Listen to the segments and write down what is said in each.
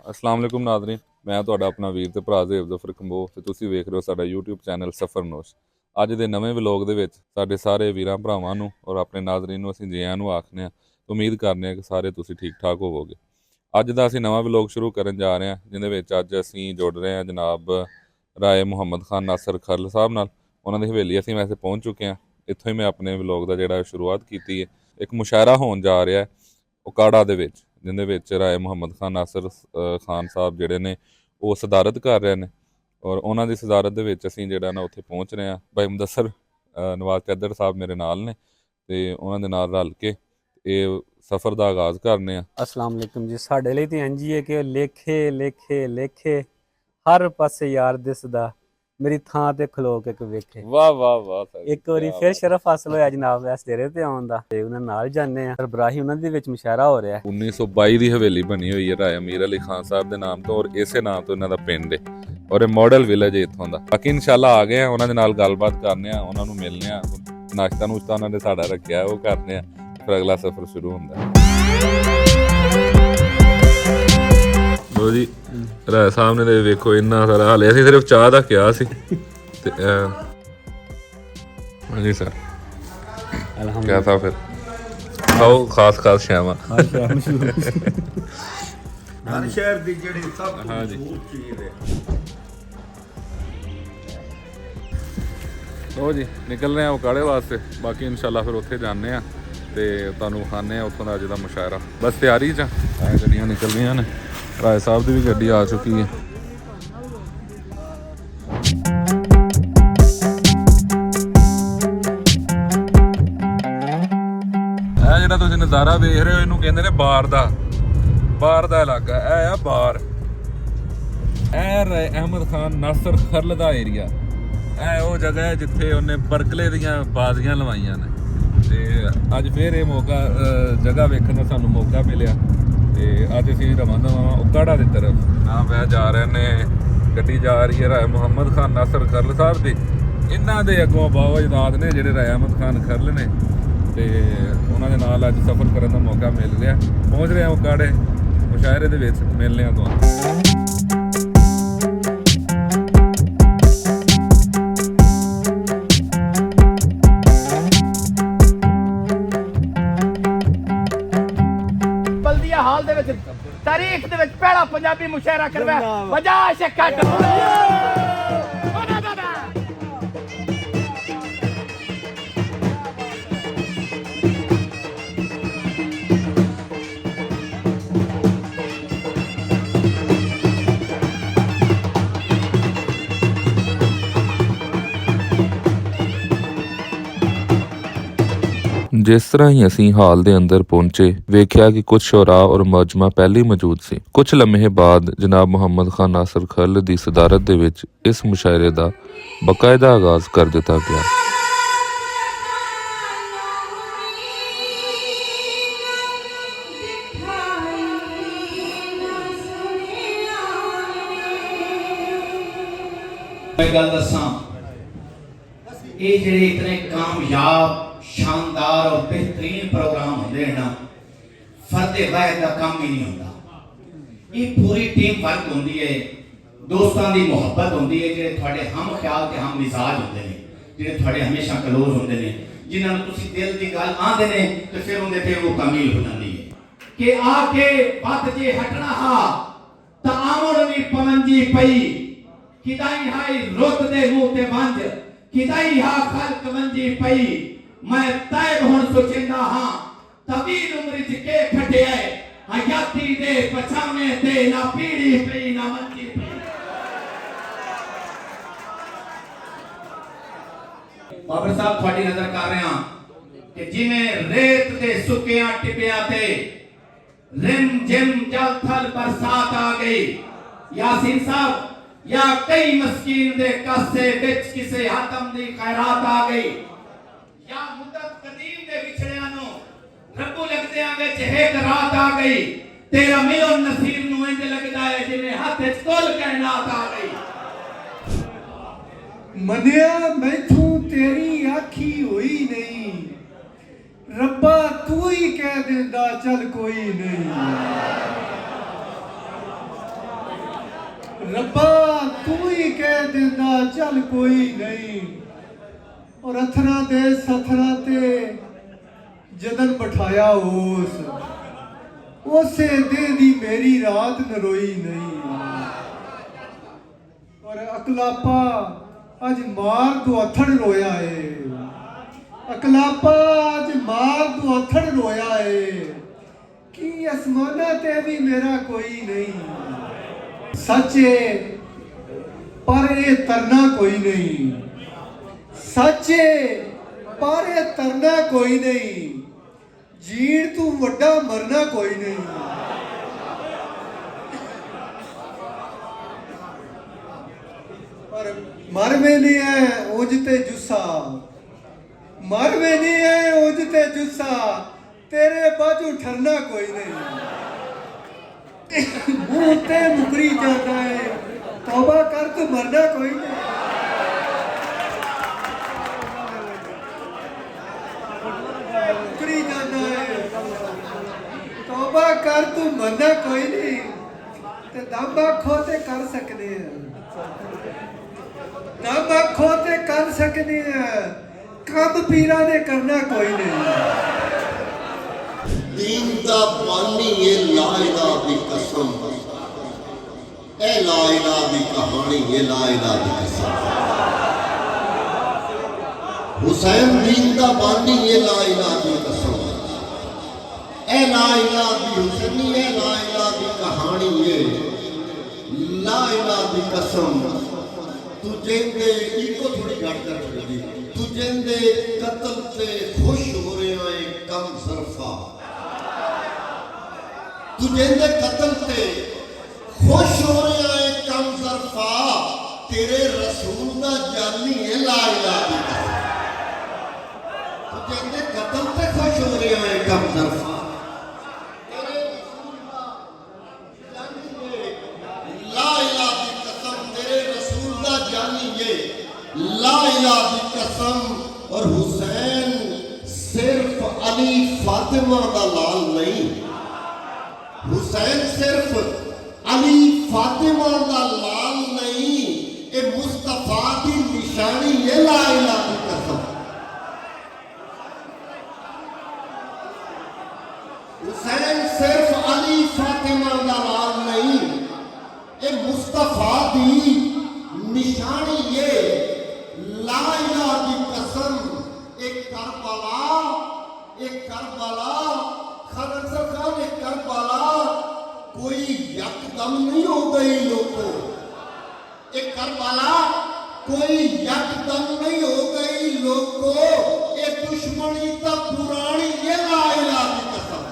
अस्सलाम वालेकुम नाज़रीन, मैं ਤੁਹਾਡਾ ਆਪਣਾ ਵੀਰ ਤੇ ਭਰਾ ਜ਼ੇਬ ਜ਼ਫਰ ਕੰਬੋ ਤੇ ਤੁਸੀਂ ਵੇਖ ਰਹੇ ਹੋ ਸਾਡਾ YouTube ਚੈਨਲ ਸਫਰਨੋਸ਼। ਅੱਜ ਦੇ ਨਵੇਂ ਵਲੌਗ ਦੇ ਵਿੱਚ ਸਾਡੇ ਸਾਰੇ ਵੀਰਾਂ ਭਰਾਵਾਂ ਨੂੰ ਔਰ ਆਪਣੇ ਨਾਜ਼ਰੀਨ ਨੂੰ ਅਸੀਂ ਜੀ ਆਇਆਂ ਨੂੰ ਆਖਦੇ ਹਾਂ। ਉਮੀਦ ਕਰਦੇ ਹਾਂ ਕਿ ਸਾਰੇ ਤੁਸੀਂ ਠੀਕ ਠਾਕ ਹੋਵੋਗੇ। ਅੱਜ ਦਾ ਅਸੀਂ ਨਵਾਂ ਵਲੌਗ ਸ਼ੁਰੂ ਕਰਨ ਜਾ ਰਹੇ ਹਾਂ, ਜਿਹਦੇ ਵਿੱਚ ਅੱਜ ਅਸੀਂ ਜੁੜ ਰਹੇ ਹਾਂ ਜਨਾਬ ਰਾਏ ਮੁਹੰਮਦ ਖਾਨ ਨਾਸਰ ਖਰਲ ਸਾਹਿਬ ਨਾਲ। ਉਹਨਾਂ ਦੀ ਹਵੇਲੀ ਅਸੀਂ ਵੈਸੇ ਪਹੁੰਚ ਚੁੱਕੇ ਹਾਂ। ਇੱਥੋਂ ਹੀ ਮੈਂ ਆਪਣੇ ਵਲੌਗ ਦਾ ਜਿਹੜਾ ਸ਼ੁਰੂਆਤ ਕੀਤੀ ਹੈ। ਇੱਕ ਮੁਸ਼ਾਇਰਾ ਹੋਣ ਜਾ ਰਿਹਾ ਉਕਾੜਾ ਦੇ ਵਿੱਚ, ਜਿਹਦੇ ਵਿੱਚ ਰਾਏ ਮੁਹੰਮਦ ਖਾਨ ਨਾਸਰ ਖਾਨ ਸਾਹਿਬ ਜਿਹੜੇ ਨੇ ਉਹ ਸਦਾਰਤ ਕਰ ਰਹੇ ਨੇ ਔਰ ਉਹਨਾਂ ਦੀ ਸਦਾਰਤ ਦੇ ਵਿੱਚ ਅਸੀਂ ਜਿਹੜਾ ਨਾ ਉੱਥੇ ਪਹੁੰਚ ਰਹੇ ਹਾਂ। ਭਾਈ ਮੁਦੱਸਰ ਨਵਾਜ਼ ਕੈਦਰ ਸਾਹਿਬ ਮੇਰੇ ਨਾਲ ਨੇ ਤੇ ਉਹਨਾਂ ਦੇ ਨਾਲ ਰਲ ਕੇ ਇਹ ਸਫ਼ਰ ਦਾ ਆਗਾਜ਼ ਕਰਨੇ ਆ। अस्सलाम वालेकुम जी। साढ़े लिए तो इंज ही है कि लेखे लेखे लेखे हर पासे यार दिसदा मेरी थां ते खलो के एक वेखे। वाह वाह वाह। एक बारी फिर शरफ हासिल होया जनाब इस डेरे ते आउण दा ते उन्हां नाल जाने आ। सरबराही उन्हां दे विच मुशायरा हो ਰਿਹਾ है। 1922 ਦੀ ਹਵੇਲੀ ਬਣੀ ਹੋਈ ਹੈ ਰਾਏ ਅਮੀਰ ਅਲੀ ਖਾਨ ਸਾਹਿਬ ਦੇ ਨਾਮ ਤੋਂ ਔਰ ਇਸੇ ਨਾਮ ਤੋਂ ਇਹਨਾਂ ਦਾ ਪਿੰਡ ਹੈ ਔਰ ਇਹ ਮਾਡਲ ਵਿਲੇਜ ਹੈ ਇੱਥੋਂ ਦਾ। ਬਾਕੀ ਇਨਸ਼ਾਅੱਲਾ ਆ ਗਏ ਆ, ਉਹਨਾਂ ਦੇ ਨਾਲ ਗੱਲਬਾਤ ਕਰਨੇ ਆ, ਉਹਨਾਂ ਨੂੰ ਮਿਲਨੇ ਆ, ਨਾਸ਼ਤਾ ਨੂਸ਼ਤਾ ਉਹਨਾਂ ਨੇ ਸਾਡਾ ਰੱਖਿਆ ਉਹ ਕਰਨੇ ਆ, ਫਿਰ ਅਗਲਾ ਸਫ਼ਰ ਸ਼ੁਰੂ ਹੁੰਦਾ ਹੈ। ਲੋ ਜੀ ਰਾਏ ਸਾਹਿਬ ਨੇ ਵੇਖੋ ਇੰਨਾ ਸਾਰਾ ਹਾਲੇ ਅਸੀਂ ਸਿਰਫ ਚਾਹ ਦਾ ਕਿਹਾ ਸੀ ਤੇ ਹਾਂਜੀ ਸਰ ਕਿਆ ਥਾ ਫਿਰ ਖਾਓ ਖਾਸ ਸ਼ਾਮਾਂ ਹਰ ਸ਼ਹਿਰ ਦੀ ਜਿਹੜੀ ਸਭ ਤੋਂ ਮਸ਼ਹੂਰ ਚੀਜ਼ ਹੈ। ਲੋ ਜੀ ਨਿਕਲ ਰਹੇ ਆ ਉਕਾੜੇ ਵਾਸਤੇ। ਬਾਕੀ ਇਨਸ਼ਾਅੱਲਾ ਫਿਰ ਉੱਥੇ ਜਾਂਦੇ ਆ ਤੇ ਤੁਹਾਨੂੰ ਵਿਖਾਉਂਦੇ ਆ ਉੱਥੋਂ ਦਾ ਅੱਜ ਦਾ ਮੁਸ਼ਾਇਰਾ। ਬਸ ਤਿਆਰੀ 'ਚ ਗੱਡੀਆਂ ਨਿਕਲ ਰਹੀਆਂ ਨੇ। ਰਾਏ ਸਾਹਿਬ ਦੀ ਵੀ ਗੱਡੀ ਆ ਚੁੱਕੀ ਹੈ। ਇਹ ਜਿਹੜਾ ਤੁਸੀਂ ਨਜ਼ਾਰਾ ਵੇਖ ਰਹੇ ਹੋ ਇਹਨੂੰ ਕਹਿੰਦੇ ਨੇ ਬਾਰ ਦਾ ਇਲਾਕਾ। ਇਹ ਆ ਬਾਰ, ਇਹ ਰਾਏ ਅਹਿਮਦ ਖਾਨ ਨਾਸਰ ਖਰਲ ਦਾ ਏਰੀਆ। ਇਹ ਉਹ ਜਗ੍ਹਾ ਹੈ ਜਿੱਥੇ ਉਹਨੇ ਬਰਕਲੇ ਦੀਆਂ ਬਾਜ਼ੀਆਂ ਲਵਾਈਆਂ ਨੇ ਤੇ ਅੱਜ ਫਿਰ ਇਹ ਮੌਕਾ ਜਗ੍ਹਾ ਵੇਖਣ ਦਾ ਸਾਨੂੰ ਮੌਕਾ ਮਿਲਿਆ ਤੇ ਅੱਜ ਅਸੀਂ ਰਵਾਨਾ ਉਕਾੜਾ ਦੀ ਤਰਫ ਨਾ ਵੈ ਜਾ ਰਹੇ ਨੇ। ਗੱਡੀ ਜਾ ਰਹੀ ਹੈ ਰਾਏ ਮੁਹੰਮਦ ਖਾਨ ਨਾਸਰ ਖਰਲ ਸਾਹਿਬ ਦੀ। ਇਹਨਾਂ ਦੇ ਅੱਗੋਂ ਬਾਬਾ ਅਜਦਾਦ ਨੇ ਜਿਹੜੇ ਰਾਏ ਅਹਿਮਦ ਖਾਨ ਖਰਲ ਨੇ ਤੇ ਉਹਨਾਂ ਦੇ ਨਾਲ ਅੱਜ ਸਫ਼ਰ ਕਰਨ ਦਾ ਮੌਕਾ ਮਿਲ ਰਿਹਾ। ਪਹੁੰਚ ਰਹੇ ਹਾਂ ਉਕਾੜੇ ਮੁਸ਼ਾਇਰੇ ਦੇ ਵਿੱਚ, ਮਿਲਦੇ ਹਾਂ ਤੁਹਾਨੂੰ। ਹਾਲ ਦੇ ਵਿੱਚ ਤਾਰੀਖ ਦੇ ਵਿੱਚ ਪਹਿਲਾ ਪੰਜਾਬੀ ਮੁਸ਼ਾਇਰਾ ਕਰਵਾਇਆ ਵਜਾ ਸ਼ੱਕਾ ਜਿਸ ਤਰ੍ਹਾਂ ਹੀ ਅਸੀਂ ਹਾਲ ਦੇ ਅੰਦਰ ਪਹੁੰਚੇ ਵੇਖਿਆ ਕਿ ਕੁਝ ਸ਼ੋਰਾ ਔਰ ਮੌਜਮਾ ਪਹਿਲੇ ਮੌਜੂਦ ਸੀ। ਕੁਝ ਲਮਹੇ ਬਾਅਦ ਜਨਾਬ ਮੁਹੰਮਦ ਖਾਨ ਨਾਸਰ ਖਰਲ ਦੀ ਸਦਾਰਤ ਦੇ ਵਿੱਚ ਇਸ ਮੁਸ਼ਾਇਰੇ ਦਾ ਬਕਾਇਦਾ ਆਗਾਜ਼ ਕਰ ਦਿੱਤਾ ਗਿਆ। मैं गल दसा ये जेडे इतने कामयाब शानदार और बेहतरीन प्रोग्राम होंगे ना, फर्दे वाहिद का काम ही नहीं होता। ये पूरी टीम वर्क होंगी है, दोस्तों की मुहब्बत होंगी है, जो थोड़े हम ख्याल के हम मिजाज होंगे ने, जो थोड़े हमेशा क्लोज होंगे ने, जिन्होंने तुसी दिल की गल आंदे ने तो फिर उनके ते वो कमील हो जाती है कि आके बात जे हटना हा ता आमड़ भी पवंजी पई किदाई हाई रुत दे मुंह ते वंज किदाई हा खलक वंजी पई मैं तैब हुण सोचेंदा हां तवील उम्र च के खटिया है हयाती दे पछाने ते ना पीड़ी पई ना मंजी पई। बाबर साहब थोड़ी नजर कर रहे हैं कि जिवें रेत दे सुकियां टिबियां ते रिम जिम जल थल बरसात आ गई। यासीन साहब या कई मस्कीन दे कासे विच किसे हातम दी खैरात आ गई या मुद्दत कदीम दे विछड़ियां नु रब्बू लगदियां विच एक रात आ गई। तेरा मिलन नसीब नु इंज लगदा है जिवें हथ विच कुल कायनात आ गई। मनिया मैथू तेरी आखी हुई नहीं, रब्बा तू ही कह देंदा चल कोई नहीं। ਰੱਬਾ ਤੂੰ ਹੀ ਕਹਿ ਦਿੰਦਾ ਚੱਲ ਕੋਈ ਨਹੀਂ, ਔਰ ਅਥਰਾ ਦੇ ਸਥਰਾ ਤੇ ਜਦਨ ਬਿਠਾਇਆ ਉਸੇ ਦੇ ਦੀ ਮੇਰੀ ਰਾਤ ਨਰੋਈ ਨਹੀਂ। ਔਰ ਅਕਲਾਪਾ ਅੱਜ ਮਾਰ ਤੋਂ ਅਥੜ ਰੋਇਆ ਏ, ਅਕਲਾਪਾ ਅੱਜ ਮਾਰ ਤੋਂ ਅਥੜ ਰੋਇਆ ਏ, ਕਿ ਅਸਮਾਨਾਂ ਤੇ ਵੀ ਮੇਰਾ ਕੋਈ ਨਹੀਂ। ਸੱਚੇ ਪਰ ਇਹ ਤਰਨਾ ਕੋਈ ਨਹੀਂ, ਸੱਚੇ ਪਰ ਇਹ ਤਰਨਾ ਕੋਈ ਨਹੀਂ, ਜੀਣ ਤੂੰ ਵੱਡਾ ਮਰਨਾ ਕੋਈ ਨਹੀਂ। ਪਰ ਮਰ ਵੀ ਨਹੀਂ ਹੈ ਉਂਝ ਤੇ ਜੁੱਸਾ, ਮਰ ਵੀ ਨਹੀਂ ਹੈ ਉਂਝ ਤੇ ਜੁੱਸਾ, ਤੇਰੇ ਬਾਝੋਂ ਠਰਨਾ ਕੋਈ ਨਹੀਂ। ਮੂੰਹ ਤੇ ਮੁਕਰੀ ਜਾਂਦਾ ਹੈ, ਤੌਬਾ ਕਰ ਤੂੰ ਮਰਨਾ ਕੋਈ ਨਹੀਂ। ਮੁਕਰੀ ਜਾਂਦਾ ਹੈ, ਤੌਬਾ ਕਰ ਤੂੰ ਮਰਨਾ ਕੋਈ ਨਹੀਂ। ਤੇ ਦਮ ਆਖੋ ਤੇ ਕਰ ਸਕਦੇ ਆ, ਦਮ ਆਖੋ ਤੇ ਕਰ ਸਕਦੇ ਆ, ਕੰਮ ਪੀਰਾਂ ਨੇ ਕਰਨਾ ਕੋਈ ਨਹੀਂ। दीन दा बानी ये ला इलाहा दी कसम, ए ला इलाहा दी कहानी ये ला इलाहा दी कसम। हुसैन दीन दा बानी ये ला इलाहा दी कसम, ए ला इलाहा दी हुसैनी ए ला इलाहा दी कहानी ये ला इलाहा दी कसम। तू जेंदे इको थोड़ी घट कर छड़ी, तू जेंदे कत्ल ते खुश हो रहा है कम सरफा, तुझे कत्ल से खुश हो रहा है कम सरफा, तेरे रसूल का जानी है ला इलाहा दी कसम। तुझे कत्ल से खुश हो रहा है कम सरफा, तेरे रसूल का जानी है ला इलाहा दी कसम, तेरे रसूल का जानी है ला इलाहा दी कसम। और हुसैन सिर्फ अली फातिमा का लाल नहीं, हुसैन सिर्फ अली फातिमा का लाल नहीं, ये मुस्तफा की निशानी है ला इलाहा दी कसम। हुसैन सिर्फ अली फातिमा का लाल नहीं, ये मुस्तफा की निशानी है ला इलाहा दी कसम। एक करबला, एक करबला खान सरकार, एक करबला कोई यकदम नहीं हो गई लोगों, एक करबला कोई यकदम नहीं हो गई लोगों, ये दुश्मनी तो पुरानी ये ला इलाहा दी कसम।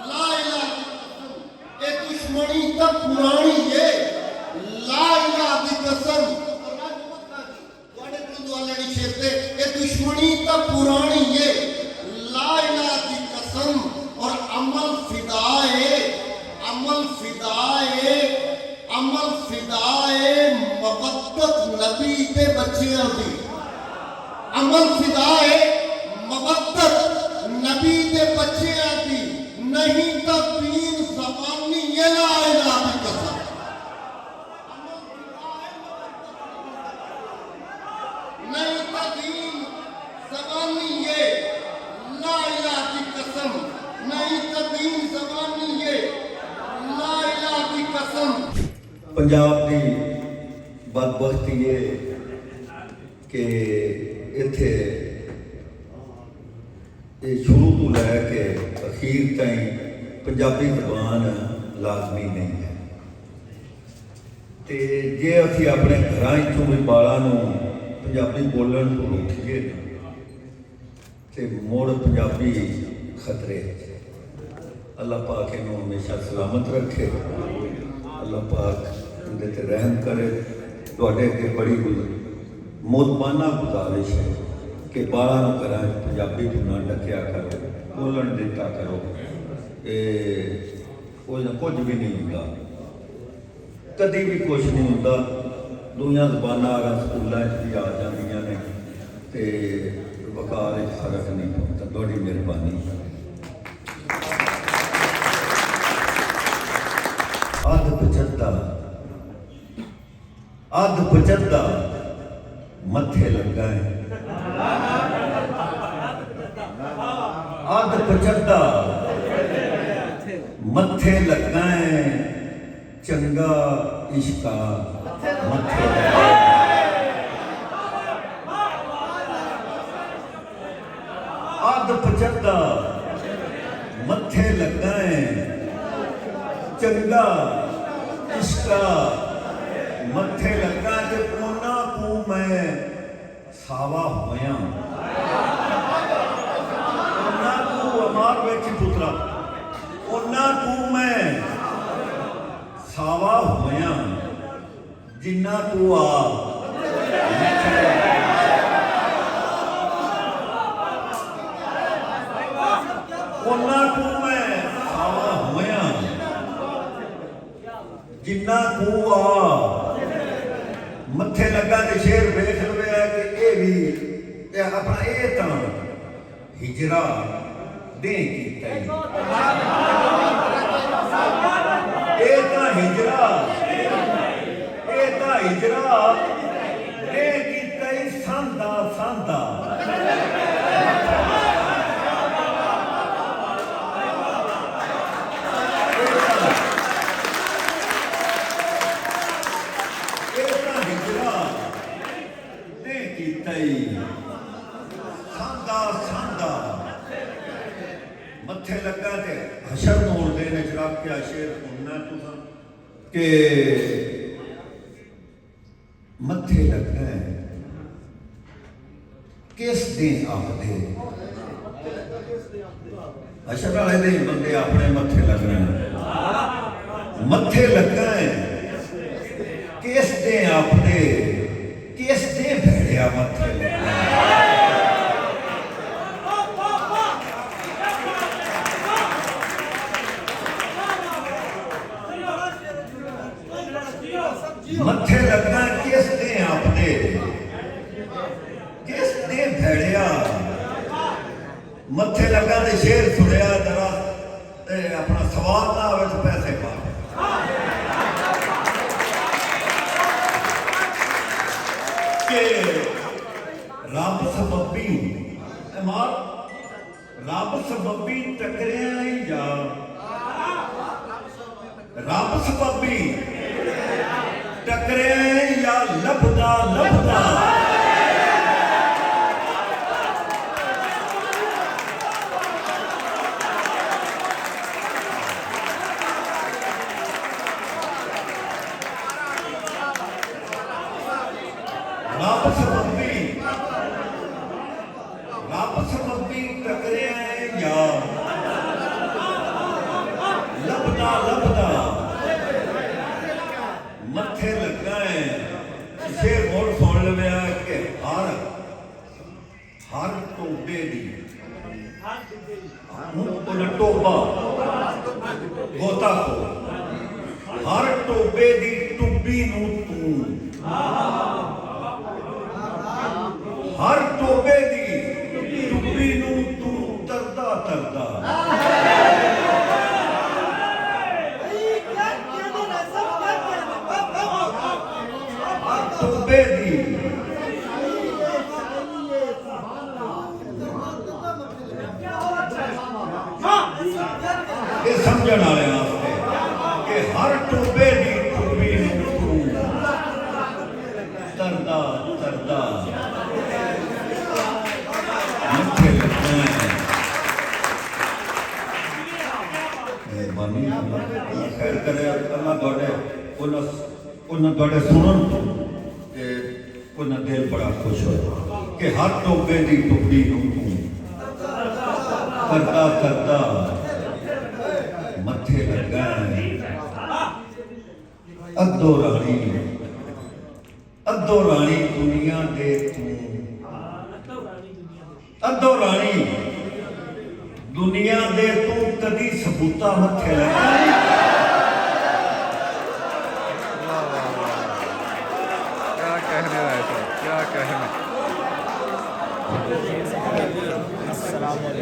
ला इलाहा दी कसम, ये दुश्मनी तो पुरानी है ला इलाहा दी कसम। दुश्मनी तो पुरानी है ला इलाहा दी कसम। और अमल फिदाए, अमल फिदाए, अमल फिदाए मोहब्बत नबी के बच्चियां दी, अमल फिदाए मोहब्बत नबी के बच्चियां दी, नहीं तो पीर ज़बानी ये ला इलाहा दी कसम। नहीं तो दीन ज़बानी ये ला इलाहा दी कसम, नहीं तो दीन ज़बानी ये ला इलाहा दी कसम। पंजाब की बदबख्ती है कि इत्थे ये शुरू तो लैके अखीर ताईं पंजाबी जबान लाजमी नहीं है। तो जे असी अपने घर चों भी बालों पंजाबी बोलण तो रोकीए तो मुड़ पंजाबी खतरे। अल्लाह पाक इन्हूं हमेशा सलामत रखे, अल्लाह पाक इहदे ते रहम करे। तुहाडे अगे बड़ी मोदबाना गुजारिश है कि बालों घरां पंजाबी तो ना ढकिया करो, बोलण दिता करो। कुछ भी नहीं होंदा, कदी भी कुछ नहीं होंदा। दूसरियां ज़बानां अगर स्कूलों भी आ जांदियां ने ते वकार फर्क नहीं पौंदा। ਤੁਹਾਡੀ ਮਿਹਰਬਾਨੀ। ਅੱਧ ਪਚੱਦਾ ਮੱਥੇ ਲੱਗਾ ਹੈ, ਅੱਧ ਪਚੱਦਾ ਮੱਥੇ ਲੱਗਾ ਹੈ, ਚੰਗਾ ਇਸ਼ਕਾ ਮੱਥੇ ਲੱਗਾ ਹੈ। ਅੱਧ ਪਚੱਦਾ ਮੱਥੇ ਲੱਗਾ ਹੈ, ਚੰਗਾ ਇਸ਼ਕਾ ਮੱਥੇ ਲੱਗਾ ਤੇ ਉਹਨਾਂ ਨੂੰ ਮੈਂ ਸਾਵਾ ਹੋਇਆ, ਉਹਨਾਂ ਨੂੰ ਅਮਾਰ ਵਿੱਚ ਪੁੱਤਰਾ, ਉਹਨਾਂ ਨੂੰ ਮੈਂ ਸਾਵਾ ਹੋਇਆ ਜਿੰਨਾ ਤੂੰ ਆ ਉਹਨਾਂ ਨੂੰ ਮੈਂ ਸਾਵਾ ਹੋਇਆ ਜਿੰਨਾ ਤੂੰ ਆ ਮੱਥੇ ਲੱਗਾ ਤੇ ਸ਼ੇਰ ਵੇਖ ਲਵੇ ਕਿ ਇਹ ਵੀ ਆਪਣਾ ਇਹ ਤਾਂ ਹਿਜਰਾ ਦੇ ਕੀਤਾ ਹੀ। ਇਹ ਤਾਂ ਹਿਜਰਾ ਦੇ ਕੀਤਾ ਹੀ ਸੰਦਾ ਸੰਦਾ। ਮੱਥੇ ਲੱਗਾ ਤੇ ਹਸ਼ਰ ਮੋੜ ਦੇ ਨੇ ਜਰਾਬ ਕੇ ਸ਼ੇਰ ਸੁਣਨਾ ਤੁਸੀਂ ਕਿ ਮੱਥੇ ਲੱਗਾ ਕਿਸ ਦਿਨ ਆਖਦੇ ਹਸ਼ਰ ਵਾਲੇ ਦੇ ਬੰਦੇ ਆਪਣੇ ਮੱਥੇ ਲੱਗਣਾ, ਮੱਥੇ ਲੱਗਾ ਕਿਸ ਦੇ ਆਪਣੇ ਕਿਸ ਦੇ ਭੇੜਿਆ ਮੱਥੇ ਲੱਗਾ। ਮੱਥੇ ਲੱਗਾ ਕਿਸ ਦੇ ਆਪਣੇ ਕਿਸ ਦੇ ਭੇੜਿਆ ਮੱਥੇ ਲੱਗਾ ਤੇ ਸ਼ੇਰ ਸੁਣਿਆ ਜਰਾ ਤੇ ਆਪਣਾ ਸਵਾਲ ਨਾ ਆਵੇ ਤੇ ਪੈਸੇ ਪਾ ਕਿ ਰੱਬ ਸਬੱਬੀ ਮਾਰ ਰੱਬ ਸਬੱਬੀ ਟਕਰਿਆ ਹੀ ਜਾ, ਰੱਬ ਸਬੱਬੀ ਟਕਰਿਆ ਜਾਂ ਲੱਭਦਾ ਲੱਭਦਾ ਰੱਬ ਸਬੱਬੀ ਟਕਰਿਆ ਜਾਂ ਲੱਭਦਾ ਲੱਭਦਾ ਮੱਥੇ ਲੱਗਾ ਹੈ। ਸ਼ੇਰ ਹੋਰ ਸੁਣ ਲਵਿਆ ਕਿ ਹਰ ਟੋਬੇ ਦੀ ਉਹ ਟੋਬਾ ਗੋਤਾ ਕੋ ਹਰ ਟੋਬੇ ਦੀ ਟੁੱਬੀ ਨੂੰ ਤੂੰ, ਹਰ ਟੋਬੇ ਦੀ ਟੁੱਬੀ ਨੂੰ ਤੂੰ ਤਰਦਾ ਤਰਦਾ। ਟੋਬੇ ਦੀ ਇਹ ਸਮਝਣ ਵਾਲਿਆਂ ਵਾਸਤੇ ਕਿ ਹਰ ਟੋਬੇ ਦੀ ਟੁੱਬੀ ਨੂੰ ਤੂੰ ਤਰਦਾ ਤਰਦਾ ਮੱਥੇ ਲੱਗਣਾ ਹੈ। ਖੈਰ ਕਰੇ ਅੱਲਾ ਤੁਹਾਡੇ ਉਹਨਾਂ ਤੁਹਾਡੇ ਸੁਣਨ ਤੇ ਉਹਨਾਂ ਦਿਲ ਬੜਾ ਖੁਸ਼ ਹੋਇਆ ਕਿ ਹਰ ਟੋਬੇ ਦੀ ਟੁੱਟੀ ਨੂੰ ਤੂੰ ਕਰਦਾ ਕਰਦਾ ਮੱਥੇ ਲੱਗਾ ਹੈ। ਅੱਧੋ ਰਾਣੀ ਦੁਨੀਆ ਦੇ ਤੂੰ, ਅੱਧੋ ਰਾਣੀ ਦੁਨੀਆ ਦੇ ਤੂੰ ਕਦੀ ਸਬੂਤਾ ਮੱਥੇ ਲੱਗਾ। कहने रहा है सर, क्या कहना। अस्सलाम वालेकुम।